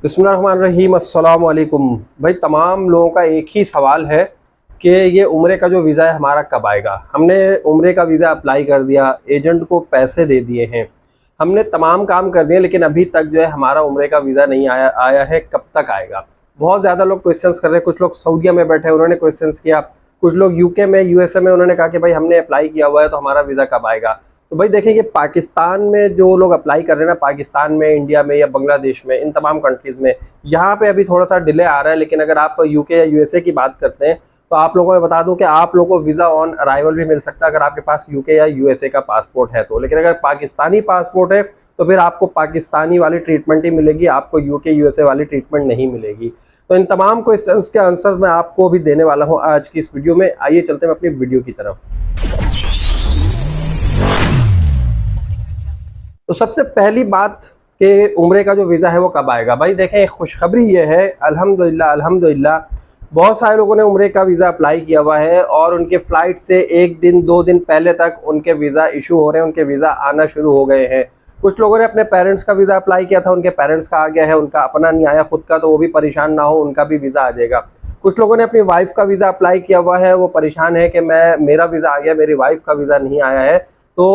बिस्मिल्लाहिर्रहमानिर्रहीम अस्सलाम वालेकुम। भाई तमाम लोगों का एक ही सवाल है कि ये उम्रे का जो वीज़ा है हमारा कब आएगा। हमने उम्रे का वीज़ा अप्लाई कर दिया, एजेंट को पैसे दे दिए हैं, हमने तमाम काम कर दिए, लेकिन अभी तक जो है हमारा उम्रे का वीज़ा नहीं आया है। कब तक आएगा? बहुत ज़्यादा लोग क्वेश्चंस कर रहे हैं। कुछ लोग सऊदीया में बैठे उन्होंने क्वेश्चंस किया, कुछ लोग यूके में, यूएसए में, उन्होंने कहा कि भाई हमने अप्लाई किया हुआ है तो हमारा वीज़ा कब आएगा। तो भाई देखिए, ये पाकिस्तान में जो लोग अप्लाई कर रहे हैं ना, पाकिस्तान में, इंडिया में या बांग्लादेश में, इन तमाम कंट्रीज़ में यहाँ पे अभी थोड़ा सा डिले आ रहा है। लेकिन अगर आप यूके या यूएसए की बात करते हैं तो आप लोगों को बता दूं कि आप लोगों को वीज़ा ऑन अराइवल भी मिल सकता है अगर आपके पास यूके या यूएसए का पासपोर्ट है तो। लेकिन अगर पाकिस्तानी पासपोर्ट है तो फिर आपको पाकिस्तानी वाली ट्रीटमेंट ही मिलेगी, आपको यूके यूएसए वाली ट्रीटमेंट नहीं मिलेगी। तो इन तमाम क्वेश्चंस के आंसर्स मैं आपको भी देने वाला हूँ आज की इस वीडियो में। आइए चलते हैं अपनी वीडियो की तरफ। तो सबसे पहली बात कि उम्रे का जो वीज़ा है वो कब आएगा। भाई देखें, खुशखबरी ये है, अल्हम्दुलिल्लाह अल्हम्दुलिल्लाह, बहुत सारे लोगों ने उम्रे का वीज़ा अप्लाई किया हुआ है और उनके फ़्लाइट से एक दिन 2 दिन पहले तक उनके वीज़ा इशू हो रहे हैं, उनके वीज़ा आना शुरू हो गए हैं। कुछ लोगों ने अपने पेरेंट्स का वीज़ा अप्लाई किया था, उनके पेरेंट्स का आ गया है, उनका अपना नहीं आया खुद का, तो वो भी परेशान ना हो, उनका भी वीज़ा आ जाएगा। कुछ लोगों ने अपनी वाइफ़ का वीज़ा अप्लाई किया हुआ है, वो परेशान है कि मेरा वीज़ा आ गया, मेरी वाइफ़ का वीज़ा नहीं आया है, तो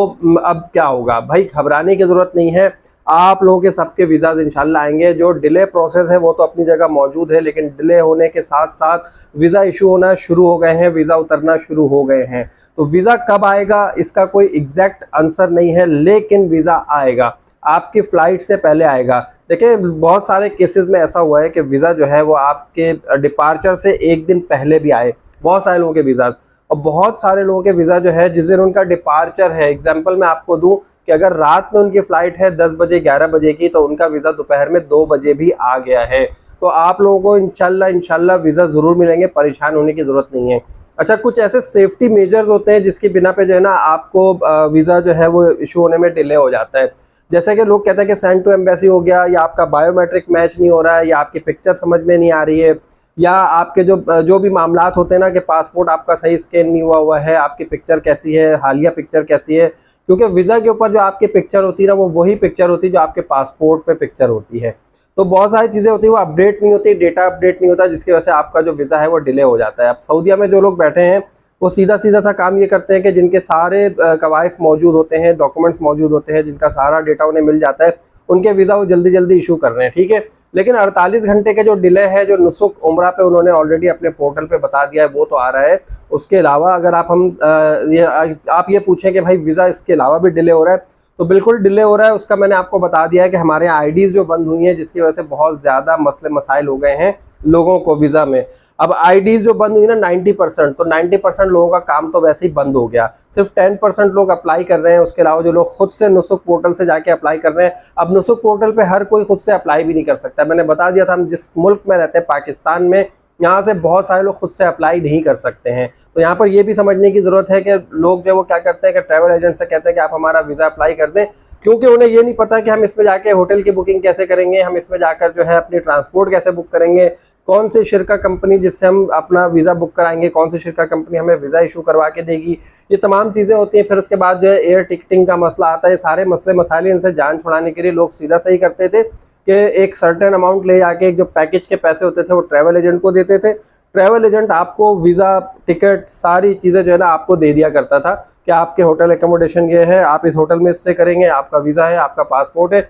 अब क्या होगा। भाई घबराने की ज़रूरत नहीं है, आप लोगों के सबके वीज़ाज़ इंशाल्लाह आएंगे। जो डिले प्रोसेस है वो तो अपनी जगह मौजूद है, लेकिन डिले होने के साथ साथ वीज़ा इशू होना शुरू हो गए हैं, वीज़ा उतरना शुरू हो गए हैं। तो वीज़ा कब आएगा इसका कोई एग्जैक्ट आंसर नहीं है, लेकिन वीज़ा आएगा, आपकी फ़्लाइट से पहले आएगा। देखिए, बहुत सारे केसेस में ऐसा हुआ है कि वीज़ा जो है वो आपके डिपार्चर से एक दिन पहले भी आए, बहुत सारे लोगों के वीज़ाज़। और बहुत सारे लोगों के वीज़ा जो है जिस दिन उनका डिपार्चर है, एग्जांपल मैं आपको दूं कि अगर रात में उनकी फ़्लाइट है 10 बजे 11 बजे की, तो उनका वीज़ा दोपहर में 2 बजे भी आ गया है। तो आप लोगों को इंशाल्लाह वीज़ा ज़रूर मिलेंगे, परेशान होने की ज़रूरत नहीं है। अच्छा, कुछ ऐसे सेफ्टी मेजर्स होते हैं जिसकी बिना पे जो है ना आपको वीज़ा जो है वो इशू होने में डिले हो जाता है। जैसे कि लोग कहते हैं कि सेंड टू एम्बेसी हो गया, या आपका बायोमेट्रिक मैच नहीं हो रहा है, या आपकी पिक्चर समझ में नहीं आ रही है, या आपके जो भी मामलात होते हैं ना कि पासपोर्ट आपका सही स्कैन नहीं हुआ है, आपकी पिक्चर कैसी है, हालिया पिक्चर कैसी है। क्योंकि वीज़ा के ऊपर जो आपकी पिक्चर होती है ना, वो वही पिक्चर होती है जो आपके पासपोर्ट पे पिक्चर होती है। तो बहुत सारी चीज़ें होती है वो अपडेट नहीं होती, डेटा अपडेट नहीं होता, जिसकी वजह से आपका जो वीज़ा है वो डिले हो जाता है। अब सऊदीया में जो लोग बैठे हैं वो सीधा सीधा सा काम ये करते हैं कि जिनके सारे कवाइफ मौजूद होते हैं, डॉक्यूमेंट्स मौजूद होते हैं, जिनका सारा डेटा उन्हें मिल जाता है, उनके वीज़ा वो जल्दी जल्दी इशू कर रहे हैं, ठीक है। लेकिन 48 घंटे के जो डिले है, जो नुसुक उम्रा पे उन्होंने ऑलरेडी अपने पोर्टल पे बता दिया है, वो तो आ रहा है। उसके अलावा अगर आप ये पूछें कि भाई वीज़ा इसके अलावा भी डिले हो रहा है, तो बिल्कुल डिले हो रहा है। उसका मैंने आपको बता दिया है कि हमारे आईडीज़ जो बंद हुई हैं, जिसकी वजह से बहुत ज़्यादा मसले मसाइल हो गए हैं लोगों को वीज़ा में। अब आईडीज़ जो बंद हुई ना 90%, तो 90% लोगों का काम तो वैसे ही बंद हो गया। सिर्फ 10% लोग अप्लाई कर रहे हैं। उसके अलावा जो लोग खुद से नुसुक पोर्टल से जाके अप्लाई कर रहे हैं, अब नुसुक पोर्टल पे हर कोई खुद से अप्लाई भी नहीं कर सकता। मैंने बता दिया था, हम जिस मुल्क में रहते हैं पाकिस्तान में, यहाँ से बहुत सारे लोग खुद से अप्लाई नहीं कर सकते हैं। तो यहाँ पर ये भी समझने की ज़रूरत है कि लोग जो वो क्या करते हैं कि ट्रैवल एजेंट से कहते हैं कि आप हमारा वीज़ा अप्लाई कर दें, क्योंकि उन्हें ये नहीं पता कि हम इसमें जाके होटल की बुकिंग कैसे करेंगे, हम इसमें जाकर जो है अपनी ट्रांसपोर्ट कैसे बुक करेंगे, कौन सी शिरका कंपनी जिससे हम अपना वीज़ा बुक कराएंगे, कौन सी शिरका कंपनी हमें वीज़ा इशू करवा के देगी, ये तमाम चीज़ें होती हैं। फिर उसके बाद जो है एयर टिकटिंग का मसला आता है। सारे मसले मसाइल इनसे जान छुड़ाने के लिए लोग सीधा सही करते थे कि एक सर्टेन अमाउंट ले जाके जो पैकेज के पैसे होते थे वो ट्रैवल एजेंट को देते थे। ट्रैवल एजेंट आपको वीज़ा, टिकट, सारी चीज़ें जो है ना आपको दे दिया करता था कि आपके होटल एकोमोडेशन ये है, आप इस होटल में स्टे करेंगे, आपका वीज़ा है, आपका पासपोर्ट है,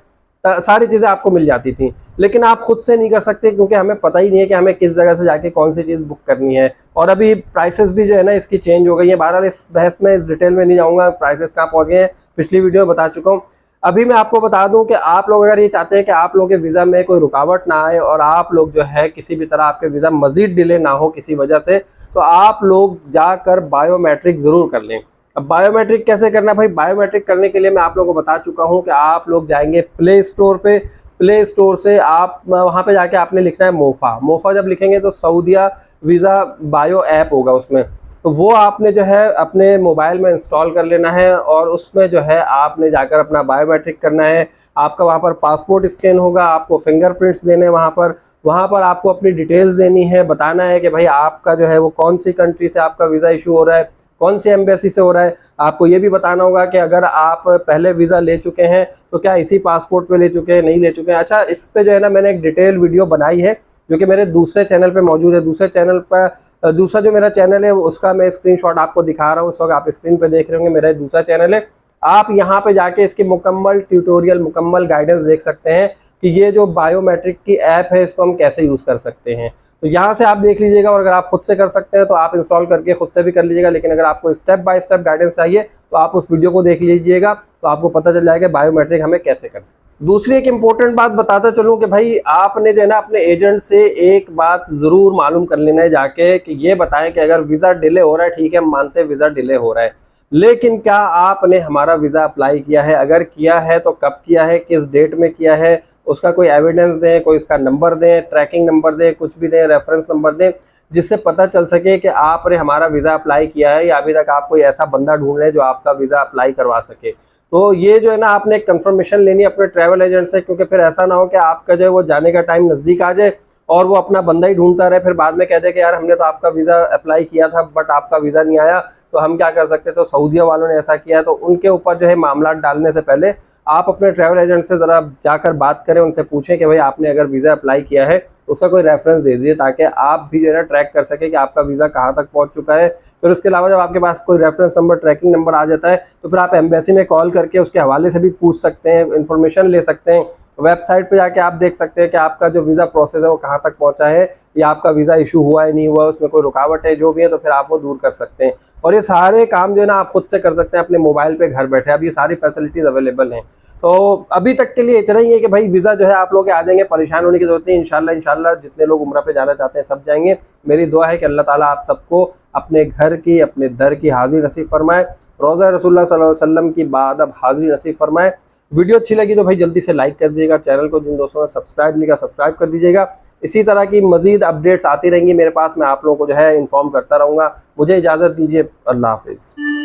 सारी चीज़ें आपको मिल जाती थी। लेकिन आप खुद से नहीं कर सकते, क्योंकि हमें पता ही नहीं है कि हमें किस जगह से जाके कौन सी चीज़ बुक करनी है। और अभी प्राइसेस भी जो है ना इसकी चेंज हो गई है। बहरहाल इस बहस में इस डिटेल में नहीं जाऊँगा, प्राइसेस कहाँ पहुँच गए हैं पिछली वीडियो में बता चुका हूँ। अभी मैं आपको बता दूं कि आप लोग अगर ये चाहते हैं कि आप लोगों के वीज़ा में कोई रुकावट ना आए और आप लोग जो है किसी भी तरह आपके वीज़ा मज़ीद डिले ना हो किसी वजह से, तो आप लोग जाकर बायोमेट्रिक ज़रूर कर लें। अब बायोमेट्रिक कैसे करना है भाई? बायोमेट्रिक करने के लिए मैं आप लोगों को बता चुका हूं कि आप लोग जाएंगे प्ले स्टोर पे। प्ले स्टोर से आप वहां पे जाके आपने लिखना है मोफा जब लिखेंगे तो सऊदीया वीज़ा बायो ऐप होगा उसमें, तो वो आपने जो है अपने मोबाइल में इंस्टॉल कर लेना है और उसमें जो है आपने जाकर अपना बायोमेट्रिक करना है। आपका वहाँ पर पासपोर्ट स्कैन होगा, आपको फिंगरप्रिंट्स देने हैं वहाँ पर आपको अपनी डिटेल्स देनी है, बताना है कि भाई आपका जो है वो कौन सी कंट्री से आपका वीज़ा इशू हो रहा है, कौन सी एम्बेसी से हो रहा है। आपको ये भी बताना होगा कि अगर आप पहले वीज़ा ले चुके हैं तो क्या इसी पासपोर्ट पे ले चुके हैं, नहीं ले चुके हैं। अच्छा, इस पे जो है ना मैंने एक डिटेल वीडियो बनाई है जो कि मेरे दूसरे चैनल पे मौजूद है। दूसरे चैनल पर दूसरा जो मेरा चैनल है उसका मैं स्क्रीनशॉट आपको दिखा रहा हूँ, उस वक्त आप स्क्रीन पे देख रहे होंगे, मेरा दूसरा चैनल है। आप यहाँ पे जाके इसकी मुकम्मल ट्यूटोरियल, मुकम्मल गाइडेंस देख सकते हैं कि ये जो बायोमेट्रिक की ऐप है इसको हम कैसे यूज़ कर सकते हैं। तो यहाँ से आप देख लीजिएगा, और अगर आप खुद से कर सकते हैं तो आप इंस्टॉल करके खुद से भी कर लीजिएगा, लेकिन अगर आपको स्टेप बाय स्टेप गाइडेंस चाहिए तो आप उस वीडियो को देख लीजिएगा, तो आपको पता चल जाएगा बायोमेट्रिक हमें कैसे करना है। दूसरी एक इम्पोर्टेंट बात बताता चलूँ कि भाई आपने जो है ना अपने एजेंट से एक बात ज़रूर मालूम कर लेना है जाके, कि ये बताएं कि अगर वीज़ा डिले हो रहा है, ठीक है हम मानते हैं वीज़ा डिले हो रहा है, लेकिन क्या आपने हमारा वीज़ा अप्लाई किया है, अगर किया है तो कब किया है, किस डेट में किया है, उसका कोई एविडेंस दें, कोई उसका नंबर दें, ट्रैकिंग नंबर दें, कुछ भी दें, रेफरेंस नंबर दें, जिससे पता चल सके कि आपने हमारा वीज़ा अप्लाई किया है या अभी तक आप कोई ऐसा बंदा ढूंढ रहे हैं जो आपका वीज़ा अप्लाई करवा सके। तो ये जो है ना आपने एक कंफर्मेशन लेनी है अपने ट्रैवल एजेंट से, क्योंकि फिर ऐसा ना हो कि आपका जो है वो जाने का टाइम नज़दीक आ जाए और वो अपना बंदा ही ढूंढता रहे, फिर बाद में कह दे कि यार हमने तो आपका वीज़ा अप्लाई किया था बट आपका वीज़ा नहीं आया, तो हम क्या कर सकते थे। तो सऊदीया वालों ने ऐसा किया, तो उनके ऊपर जो है मामला डालने से पहले आप अपने ट्रैवल एजेंट से ज़रा जाकर बात करें, उनसे पूछें कि भाई आपने अगर वीज़ा अप्लाई किया है तो उसका कोई रेफरेंस दे दीजिए, ताकि आप भी जो है ना ट्रैक कर सके कि आपका वीज़ा कहाँ तक पहुँच चुका है। फिर उसके अलावा जब आपके पास कोई रेफरेंस नंबर, ट्रैकिंग नंबर आ जाता है तो फिर आप एम्बेसी में कॉल करके उसके हवाले से भी पूछ सकते हैं, इन्फॉर्मेशन ले सकते हैं। वेबसाइट पे जाके आप देख सकते हैं कि आपका जो वीज़ा प्रोसेस है वो कहाँ तक पहुँचा है, या आपका वीज़ा इशू हुआ है नहीं हुआ, उसमें कोई रुकावट है जो भी है, तो फिर आप वो दूर कर सकते हैं। और ये सारे काम जो है ना आप खुद से कर सकते हैं अपने मोबाइल पे घर बैठे। अब ये सारी फैसिलिटीज़ अवेलेबल हैं। तो अभी तक के लिए इतना ही है कि भाई वीज़ा जो है आप लोग आ जाएंगे, परेशान होने की जरूरत नहीं। इंशाल्लाह जितने लोग उम्रा पे जाना चाहते हैं सब जाएंगे। मेरी दुआ है कि अल्लाह ताला आप सबको अपने घर की, अपने दर की हाजिर नसीब फरमाए, रोज़ा रसूलुल्लाह सल्लल्लाहु अलैहि वसल्लम की बाद अब हाजिर नसीब फरमाए। वीडियो अच्छी लगी तो भाई जल्दी से लाइक कर दीजिएगा, चैनल को जिन दोस्तों ने सब्सक्राइब नहीं किया सब्सक्राइब कर दीजिएगा। इसी तरह की मज़ीद अपडेट्स आती रहेंगी मेरे पास, मैं आप लोगों को जो है इन्फॉर्म करता रहूँगा। मुझे इजाज़त दीजिए, अल्लाह हाफिज़।